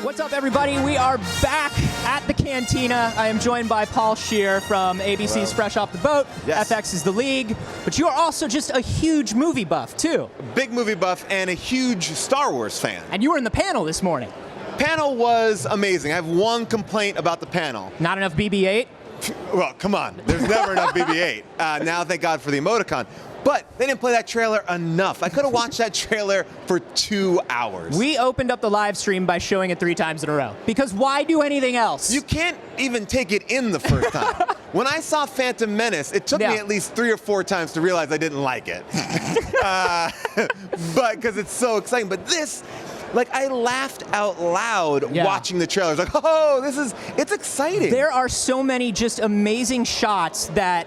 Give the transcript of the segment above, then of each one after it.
What's up, everybody? We are back at the cantina. I am joined by Paul Scheer from ABC's Fresh Off the Boat. Yes. FX is The League. But you are also just a huge movie buff, too. Big movie buff and a huge Star Wars fan. And you were in the panel this morning. Panel was amazing. I have one complaint about the panel. Not enough BB-8? Well, come on. There's never enough BB-8. Now, thank God for the emoticon. But they didn't play that trailer enough. I could have watched that trailer for 2 hours. We opened up the live stream by showing it 3 times in a row. Because why do anything else? You can't even take it in the first time. When I saw Phantom Menace, it took me at least 3 or 4 times to realize I didn't like it. But because it's so exciting. But this, like, I laughed out loud watching the trailers. Like, oh, it's exciting. There are so many just amazing shots that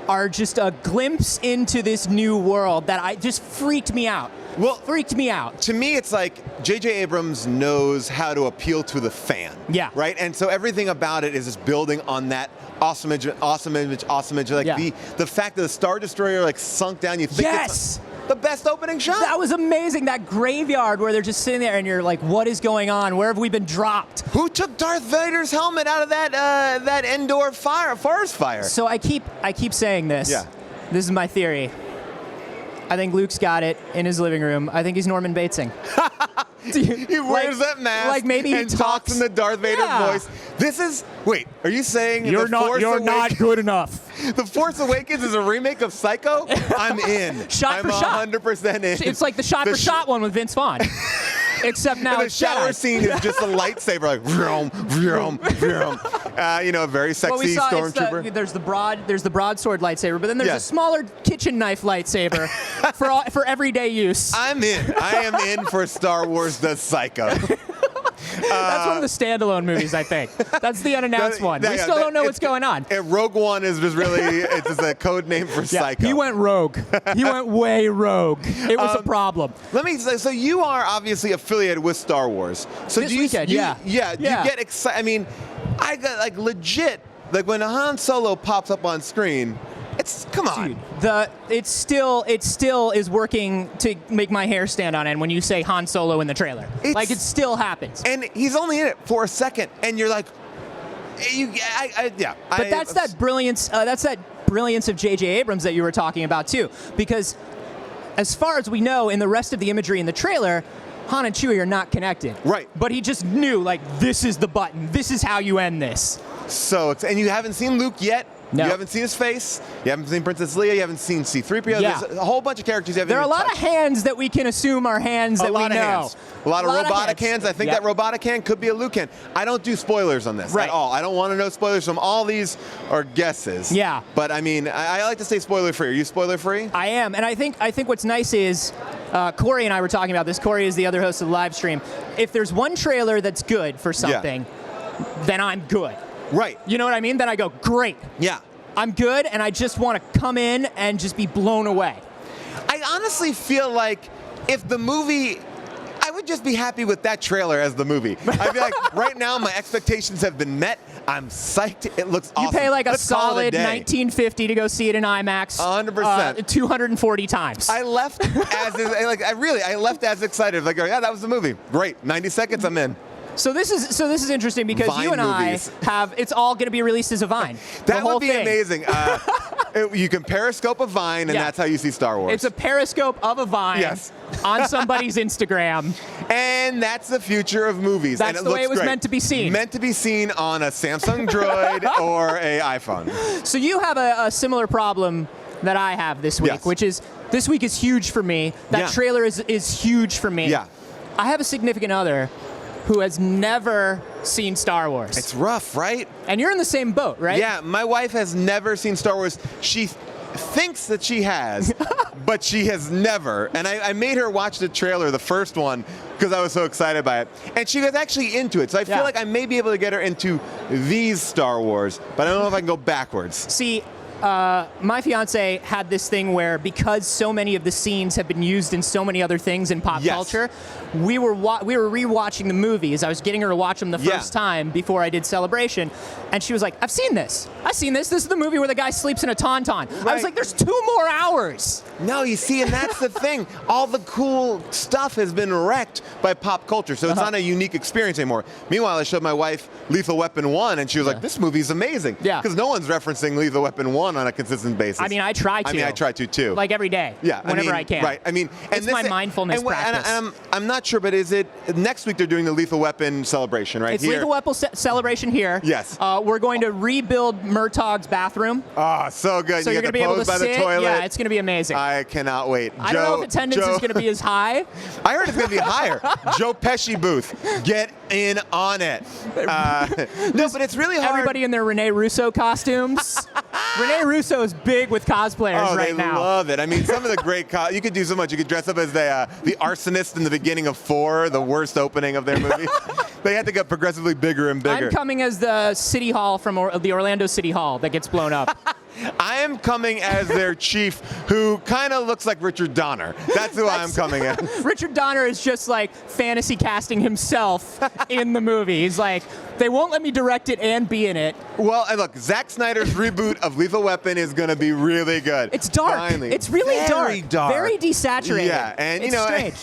are just a glimpse into this new world that just freaked me out. Well, freaked me out. To me, it's like J.J. Abrams knows how to appeal to the fan. Yeah. Right? And so everything about it is just building on that awesome image. Like the fact that the Star Destroyer like sunk down, you think it's the best opening shot. That was amazing. That graveyard where they're just sitting there and you're like, what is going on? Where have we been dropped? Who took Darth Vader's helmet out of that Endor forest fire? So I keep saying this. Yeah. This is my theory. I think Luke's got it in his living room. I think he's Norman Batesing. He wears that mask like maybe and talks in the Darth Vader voice. Wait, are you saying you're not good enough? The Force Awakens is a remake of Psycho? I'm in. Shot for shot. I'm 100% in. It's like the shot for shot one with Vince Vaughn. Except now the shower scene is just a lightsaber, like vroom, vroom, vroom. A very sexy stormtrooper. There's the broadsword lightsaber, but then there's a smaller kitchen knife lightsaber for everyday use. I'm in. I am in for Star Wars Does Psycho. That's one of the standalone movies, I think. That's the unannounced one. We still don't know what's going on. And Rogue One is just really, it's just a code name for Psycho. He went rogue. He went way rogue. It was a problem. Let me say, so you are obviously affiliated with Star Wars. So this weekend, do you get excited? I mean, I got like legit, like when Han Solo pops up on screen, come on. Dude, it still is working to make my hair stand on end when you say Han Solo in the trailer. Like, it still happens. And he's only in it for a second, and you're like, But that's that brilliance. That's that brilliance of J.J. Abrams that you were talking about too, because as far as we know, in the rest of the imagery in the trailer, Han and Chewie are not connected. Right. But he just knew, like, this is the button. This is how you end this. So, and you haven't seen Luke yet. No. You haven't seen his face. You haven't seen Princess Leia. You haven't seen C-3PO. Yeah. There's a whole bunch of characters you haven't There are a lot touched. of hands that we can assume are hands that we know. Hands. A lot of robotic hands. I think that robotic hand could be a Luke hand. I don't do spoilers on this at all. I don't want to know spoilers from all these are guesses. Yeah. But I mean, I like to stay spoiler free. Are you spoiler free? I am, and I think what's nice is Corey and I were talking about this. Corey is the other host of the live stream. If there's one trailer that's good for something, then I'm good. Right. You know what I mean? Then I go, great. Yeah. I'm good, and I just want to come in and just be blown away. I honestly feel like if the movie, I would just be happy with that trailer as the movie. I'd be like, right now my expectations have been met. I'm psyched. It looks awesome. You pay like a Let's call it solid $19.50 to go see it in IMAX. 100%. 240 times. I left I left as excited. Like, yeah, that was the movie. Great. 90 seconds, I'm in. So this is interesting because Vine you and movies. I have, it's all going to be released as a Vine. That would be amazing. You can Periscope a Vine, and that's how you see Star Wars. It's a Periscope of a Vine on somebody's Instagram. And that's the future of movies. That's and the way it was meant to be seen. Meant to be seen on a Samsung Droid or a iPhone. So you have a similar problem that I have this week, which is this week is huge for me. That trailer is huge for me. Yeah. I have a significant other who has never seen Star Wars. It's rough, right? And you're in the same boat, right? Yeah, my wife has never seen Star Wars. She thinks that she has, but she has never. And I made her watch the trailer, the first one, because I was so excited by it. And she was actually into it. So I feel like I may be able to get her into these Star Wars, but I don't know if I can go backwards. See, my fiance had this thing where because so many of the scenes have been used in so many other things in pop culture, we were rewatching the movies. I was getting her to watch them the first time before I did Celebration, and she was like, "I've seen this. This is the movie where the guy sleeps in a tauntaun." I was like, "There's 2 more hours." No, you see, and that's the thing. All the cool stuff has been wrecked by pop culture, so it's not a unique experience anymore. Meanwhile, I showed my wife Lethal Weapon 1, and she was like, this movie's amazing. Yeah. Because no one's referencing Lethal Weapon 1 on a consistent basis. I mean, I try to. I try to, too. Like every day. Yeah. Whenever I can. Right. I mean, it's my mindfulness practice. And I'm not sure, but is it next week they're doing the Lethal Weapon celebration, right? It's here. Lethal Weapon celebration here. Yes. We're going to rebuild Murtaugh's bathroom. Oh, so good. So you you're get going to be able to by sit. the toilet. Yeah, it's going to be amazing. I cannot wait. I don't know if attendance is going to be as high. I heard it's going to be higher. Joe Pesci booth. Get in on it. No, but it's really hard. Everybody in their Rene Russo costumes. Rene Russo is big with cosplayers right now. Oh, they love it. I mean, some of the great you could do so much. You could dress up as the arsonist in the beginning of 4, the worst opening of their movie. They had to get progressively bigger and bigger. I'm coming as the City Hall from the Orlando City Hall that gets blown up. I am coming as their chief, who kind of looks like Richard Donner. That's who I'm coming as. Richard Donner is just like fantasy casting himself in the movie. He's like, they won't let me direct it and be in it. Well, and look, Zack Snyder's reboot of Lethal Weapon is going to be really good. It's dark. Finally. It's really Very dark. Very desaturated. Yeah, and it's strange.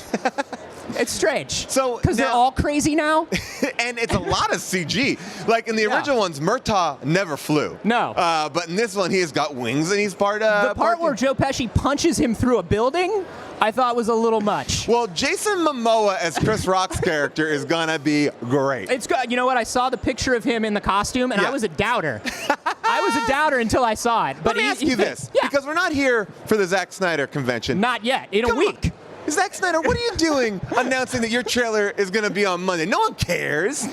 It's strange. So because they're all crazy now. And it's a lot of CG. Like in the original ones, Murtaugh never flew. No. But in this one, he has got wings and he's part. The part where Joe Pesci punches him through a building, I thought was a little much. Well, Jason Momoa as Chris Rock's character is gonna be great. It's good. You know what? I saw the picture of him in the costume, and I was a doubter. I was a doubter until I saw it. But let me ask you this, because we're not here for the Zack Snyder convention. Not yet. In a week. Zack Snyder, what are you doing announcing that your trailer is going to be on Monday? No one cares.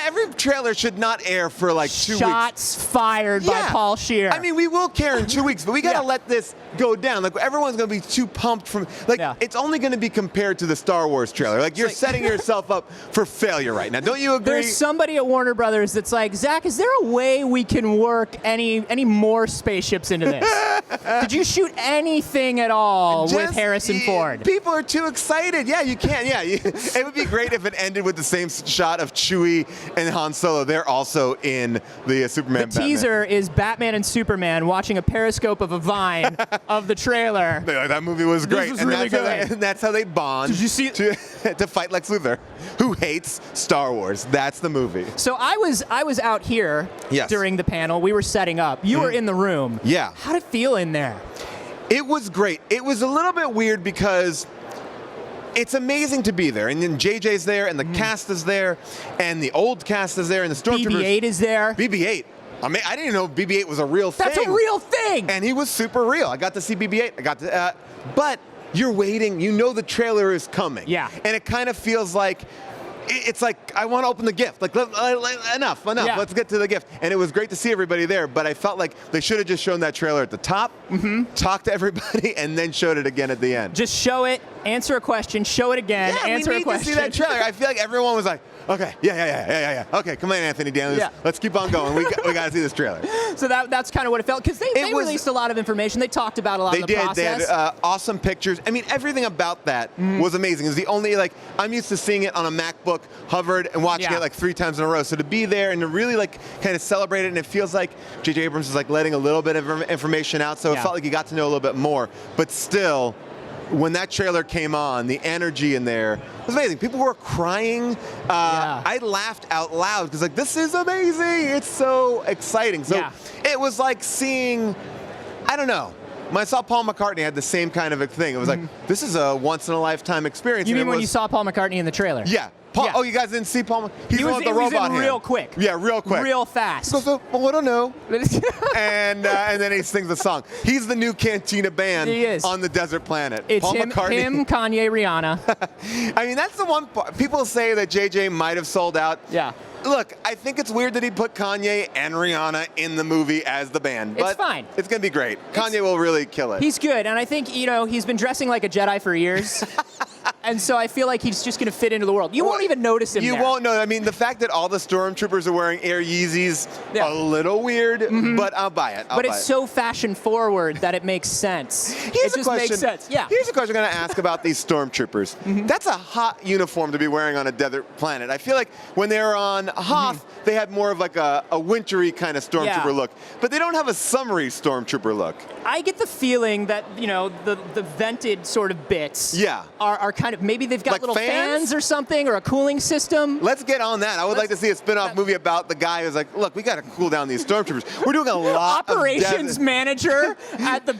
Every trailer should not air for like 2 weeks. Shots fired by Paul Scheer. I mean, we will care in 2 weeks, but we got to let this go down. Like, everyone's going to be too pumped from, it's only going to be compared to the Star Wars trailer. Like, you're setting yourself up for failure right now. Don't you agree? There's somebody at Warner Brothers that's like, Zach, is there a way we can work any more spaceships into this? Did you shoot anything at all with Harrison Ford? People are too excited. Yeah, you can't. Yeah, it would be great if it ended with the same shot of Chewie and Han Solo. They're also in the Superman. The teaser is Batman and Superman watching a periscope of a vine of the trailer. That movie was great. This was really good. And that's how they bond. Did you see to fight Lex Luthor, who hates Star Wars. That's the movie. So I was out here during the panel. We were setting up. You were in the room. Yeah. How'd it feel in there? It was great. It was a little bit weird because it's amazing to be there. And then JJ's there, and the cast is there, and the old cast is there, and the Stormtroopers. BB-8 is there. BB-8. I mean, I didn't know BB-8 was a real thing. That's a real thing. And he was super real. I got to see BB-8. But you're waiting. You know the trailer is coming. Yeah. And it kind of feels like, it's like, I want to open the gift. Like, enough. Yeah. Let's get to the gift. And it was great to see everybody there, but I felt like they should have just shown that trailer at the top, talked to everybody, and then showed it again at the end. Just show it, answer a question, show it again, answer a question. We need to see that trailer. I feel like everyone was like, okay, yeah. Okay, come on, Anthony Daniels. Let's keep on going. We got to see this trailer. So that's kind of what it felt, because they released a lot of information. They talked about a lot of the process. They had awesome pictures. I mean, everything about that was amazing. It was the only, I'm used to seeing it on a MacBook, hovered, and watching it 3 times in a row. So to be there and to really kind of celebrate it, and it feels like J.J. Abrams is letting a little bit of information out, so it felt like you got to know a little bit more. But still, when that trailer came on, the energy in there was amazing. People were crying. I laughed out loud because this is amazing. It's so exciting. So it was like seeing, I don't know. When I saw Paul McCartney, I had the same kind of a thing. It was like, this is a once-in-a-lifetime experience. You mean when you sawAl McCartney in the trailer? Yeah. Oh, you guys didn't see Paul? He was the robot in real quick. Yeah, real quick. Real fast. So, I don't know. and then he sings the song. He's the new Cantina band on the desert planet. It's Paul McCartney. him, Kanye, Rihanna. I mean, that's the one part. People say that JJ might have sold out. Yeah. Look, I think it's weird that he put Kanye and Rihanna in the movie as the band. But it's fine. It's going to be great. Kanye will really kill it. He's good, and I think, he's been dressing like a Jedi for years. And so I feel like he's just going to fit into the world. You won't even notice him You there. won't know. I mean, the fact that all the stormtroopers are wearing Air Yeezys, a little weird, but I'll buy it. But it's so fashion forward that it makes sense. Here's it just makes sense. Yeah. Here's a question I'm going to ask about these stormtroopers. That's a hot uniform to be wearing on a desert planet. I feel like when they were on Hoth, they had more of like a wintry kind of stormtrooper look, but they don't have a summery stormtrooper look. I get the feeling that, you know, the vented sort of bits are kind of, maybe they've got like little fans or something, or a cooling system. Let's get on that. I would like to see a spin-off movie about the guy who's like, look, we got to cool down these stormtroopers. We're doing a lot Operations manager at the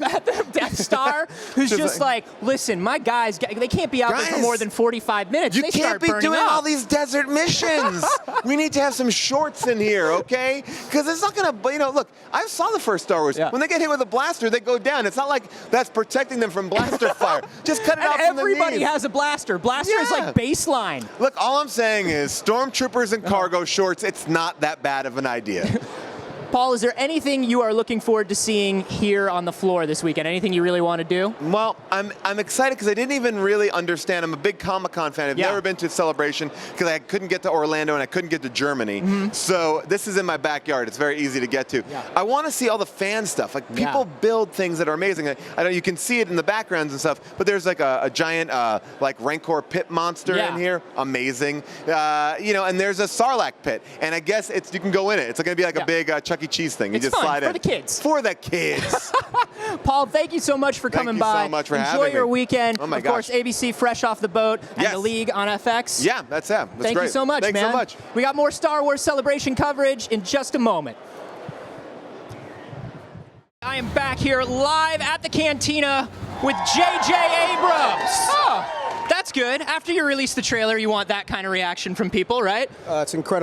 Death Star who's just like, listen, my guys, they can't be out there for more than 45 minutes. You they can't start be doing up. all these desert missions. We need to have some shorts in here, okay? Because it's not going to, you know, look, I saw the first Star Wars. When they get hit with a blaster, they go down. It's not like that's protecting them from blaster fire. Just cut it off from the knees. Everybody has a blaster. Blaster is like baseline. Look, all I'm saying is stormtroopers and cargo shorts, it's not that bad of an idea. Paul, is there anything you are looking forward to seeing here on the floor this weekend? Anything you really want to do? Well, I'm excited because I didn't even really understand. I'm a big Comic-Con fan. I've never been to Celebration because I couldn't get to Orlando and I couldn't get to Germany. So this is in my backyard. It's very easy to get to. I want to see all the fan stuff. Like people build things that are amazing. I know you can see it in the backgrounds and stuff, but there's like a giant like Rancor pit monster in here. Amazing. You know, and there's a Sarlacc pit, and I guess you can go in it. It's going to be like a big Chuck E. Cheese thing. You it's just fun slide in. For the kids. For the kids. Paul, thank you so much for coming by. Thank you so much for having Enjoy me. your weekend. Oh my Of course, ABC Fresh Off the Boat and The League on FX. Yeah, that's it. Thank you so much, man. Thanks so much. We got more Star Wars Celebration coverage in just a moment. I am back here live at the cantina with J.J. Abrams. Oh, that's good. After you release the trailer, you want that kind of reaction from people, right? It's incredible.